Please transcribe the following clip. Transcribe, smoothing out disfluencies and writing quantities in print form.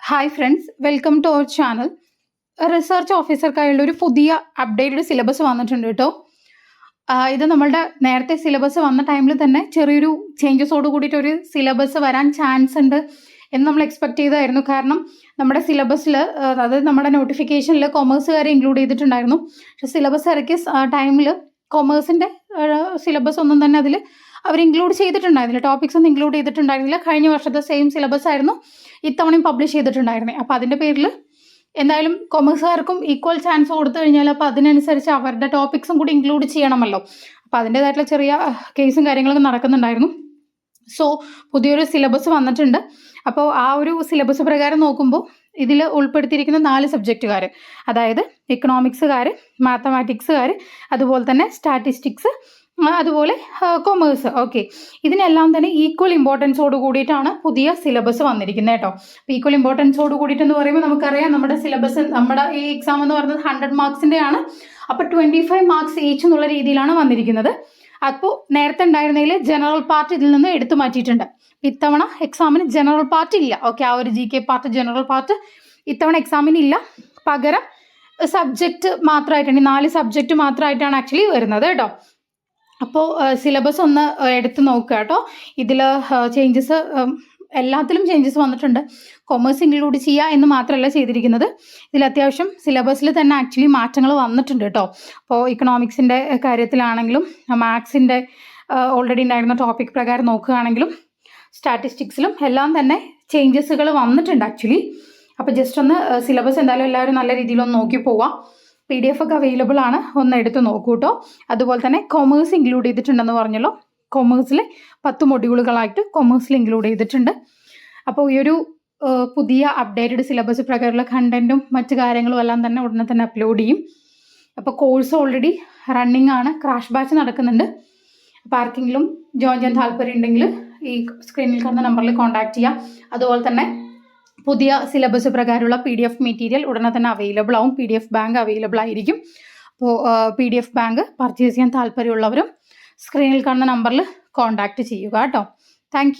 Hi friends, welcome to our channel. Research ഓഫീസർക്കായുള്ള ഒരു പുതിയ അപ്ഡേറ്റഡ് സിലബസ് വന്നിട്ടുണ്ട് കേട്ടോ. ഇത് നമ്മളുടെ നേരത്തെ സിലബസ് വന്ന ടൈമിൽ തന്നെ ചെറിയൊരു ചേഞ്ചസോട് കൂടിയിട്ടൊരു സിലബസ് വരാൻ ചാൻസ് ഉണ്ട് എന്ന് നമ്മൾ എക്സ്പെക്ട് ചെയ്തായിരുന്നു. കാരണം നമ്മുടെ സിലബസിൽ, അതായത് നമ്മുടെ നോട്ടിഫിക്കേഷനിൽ കൊമേഴ്സുകാരെ ഇൻക്ലൂഡ് ചെയ്തിട്ടുണ്ടായിരുന്നു. പക്ഷേ സിലബസ് ഇറക്കിയ ടൈമിൽ കൊമേഴ്സിൻ്റെ സിലബസ് ഒന്നും തന്നെ അതിൽ അവർ ഇൻക്ലൂഡ് ചെയ്തിട്ടുണ്ടായിരുന്നില്ല. ടോപ്പിക്സ് ഒന്നും ഇൻക്ലൂഡ് ചെയ്തിട്ടുണ്ടായിരുന്നില്ല. കഴിഞ്ഞ വർഷത്തെ സെയിം സിലബസ് ആയിരുന്നു ഇത്തവണയും പബ്ലിഷ് ചെയ്തിട്ടുണ്ടായിരുന്നത്. അപ്പോൾ അതിൻ്റെ പേരിൽ എന്തായാലും കൊമേഴ്സുകാർക്കും ഈക്വൽ ചാൻസ് കൊടുത്തു കഴിഞ്ഞാൽ അപ്പോൾ അതിനനുസരിച്ച് അവരുടെ ടോപ്പിക്സും കൂടി ഇൻക്ലൂഡ് ചെയ്യണമല്ലോ. അപ്പോൾ അതിൻ്റേതായിട്ടുള്ള ചെറിയ കേസും കാര്യങ്ങളൊക്കെ നടക്കുന്നുണ്ടായിരുന്നു. സോ പുതിയൊരു സിലബസ് വന്നിട്ടുണ്ട്. അപ്പോൾ ആ ഒരു സിലബസ് പ്രകാരം നോക്കുമ്പോൾ ഇതിൽ ഉൾപ്പെടുത്തിയിരിക്കുന്ന 4 സബ്ജക്റ്റുകാർ, അതായത് എക്കണോമിക്സുകാർ, മാത്തമാറ്റിക്സുകാർ, അതുപോലെ തന്നെ സ്റ്റാറ്റിസ്റ്റിക്സ്, അതുപോലെ കൊമേഴ്സ്. ഓക്കെ, ഇതിനെല്ലാം തന്നെ ഈക്വൽ ഇമ്പോർട്ടൻസോട് കൂടിയിട്ടാണ് പുതിയ സിലബസ് വന്നിരിക്കുന്നത് കേട്ടോ. അപ്പോൾ ഈക്വൽ ഇമ്പോർട്ടൻസോട് കൂടിയിട്ടെന്ന് പറയുമ്പോൾ നമുക്കറിയാം നമ്മുടെ സിലബസ്, നമ്മുടെ ഈ എക്സാം എന്ന് പറയുന്നത് 100 മാർക്സിൻ്റെ ആണ്. അപ്പോൾ 25 മാർക്സ് ഈച്ച് എന്നുള്ള രീതിയിലാണ് വന്നിരിക്കുന്നത്. അപ്പോൾ നേരത്തെ ഉണ്ടായിരുന്നതിൽ ജനറൽ പാർട്ട് ഇതിൽ നിന്ന് എടുത്തു മാറ്റിയിട്ടുണ്ട്. ഇത്തവണ എക്സാമിന് ജനറൽ പാർട്ട് ഇല്ല. ഓക്കെ, ആ ഒരു GK പാർട്ട്, ജനറൽ പാർട്ട് ഇത്തവണ എക്സാമിന് ഇല്ല. പകരം സബ്ജക്റ്റ് മാത്രമായിട്ടാണ്, 4 സബ്ജക്റ്റ് മാത്രമായിട്ടാണ് ആക്ച്വലി വരുന്നത് കേട്ടോ. അപ്പോൾ സിലബസ് ഒന്ന് എടുത്ത് നോക്കുക കേട്ടോ. ഇതിൽ ചേഞ്ചസ്, എല്ലാത്തിലും ചേഞ്ചസ് വന്നിട്ടുണ്ട്. കൊമേഴ്സ് ഇൻക്ലൂഡ് ചെയ്യുക എന്ന് മാത്രമല്ല ചെയ്തിരിക്കുന്നത്, ഇതിൽ അത്യാവശ്യം സിലബസിൽ തന്നെ ആക്ച്വലി മാറ്റങ്ങൾ വന്നിട്ടുണ്ട് കേട്ടോ. അപ്പോൾ ഇക്കണോമിക്സിൻ്റെ കാര്യത്തിലാണെങ്കിലും മാത്സിൻ്റെ ഓൾറെഡി ഉണ്ടായിരുന്ന ടോപ്പിക് പ്രകാരം നോക്കുകയാണെങ്കിലും സ്റ്റാറ്റിസ്റ്റിക്സിലും എല്ലാം തന്നെ ചേഞ്ചസുകൾ വന്നിട്ടുണ്ട് ആക്ച്വലി. അപ്പോൾ ജസ്റ്റ് ഒന്ന് സിലബസ് എന്തായാലും എല്ലാവരും നല്ല രീതിയിലൊന്ന് നോക്കി പോവാം. PDF ഒക്കെ അവൈലബിൾ ആണ്, ഒന്ന് എടുത്ത് നോക്കൂ കേട്ടോ. അതുപോലെ തന്നെ കൊമേഴ്സ് ഇൻക്ലൂഡ് ചെയ്തിട്ടുണ്ടെന്ന് പറഞ്ഞല്ലോ. കൊമേഴ്സിലെ 10 മൊഡ്യൂളുകളായിട്ട് കൊമേഴ്സിൽ ഇൻക്ലൂഡ് ചെയ്തിട്ടുണ്ട്. അപ്പോൾ ഈ ഒരു പുതിയ അപ്ഡേറ്റഡ് സിലബസ് പ്രകാരമുള്ള കണ്ടൻറ്റും മറ്റു കാര്യങ്ങളും എല്ലാം തന്നെ ഉടനെ തന്നെ അപ്ലോഡ് ചെയ്യും. അപ്പോൾ കോഴ്സ് ഓൾറെഡി റണ്ണിങ് ആണ്, ക്രാഷ് ബാച്ച് നടക്കുന്നുണ്ട്. അപ്പോൾ ആർക്കെങ്കിലും ജോയിൻ ചെയ്യാൻ താല്പര്യം ഉണ്ടെങ്കിൽ ഈ സ്ക്രീനിൽ കാണുന്ന നമ്പറിൽ കോൺടാക്ട് ചെയ്യാം. അതുപോലെ തന്നെ പുതിയ സിലബസ് പ്രകാരമുള്ള PDF മെറ്റീരിയൽ ഉടനെ തന്നെ അവൈലബിൾ ആവും. PDF ബാങ്ക് അവൈലബിൾ ആയിരിക്കും. അപ്പോൾ PDF ബാങ്ക് പർച്ചേസ് ചെയ്യാൻ താല്പര്യമുള്ളവരും സ്ക്രീനിൽ കാണുന്ന നമ്പറിൽ കോൺടാക്റ്റ് ചെയ്യുക കേട്ടോ. താങ്ക്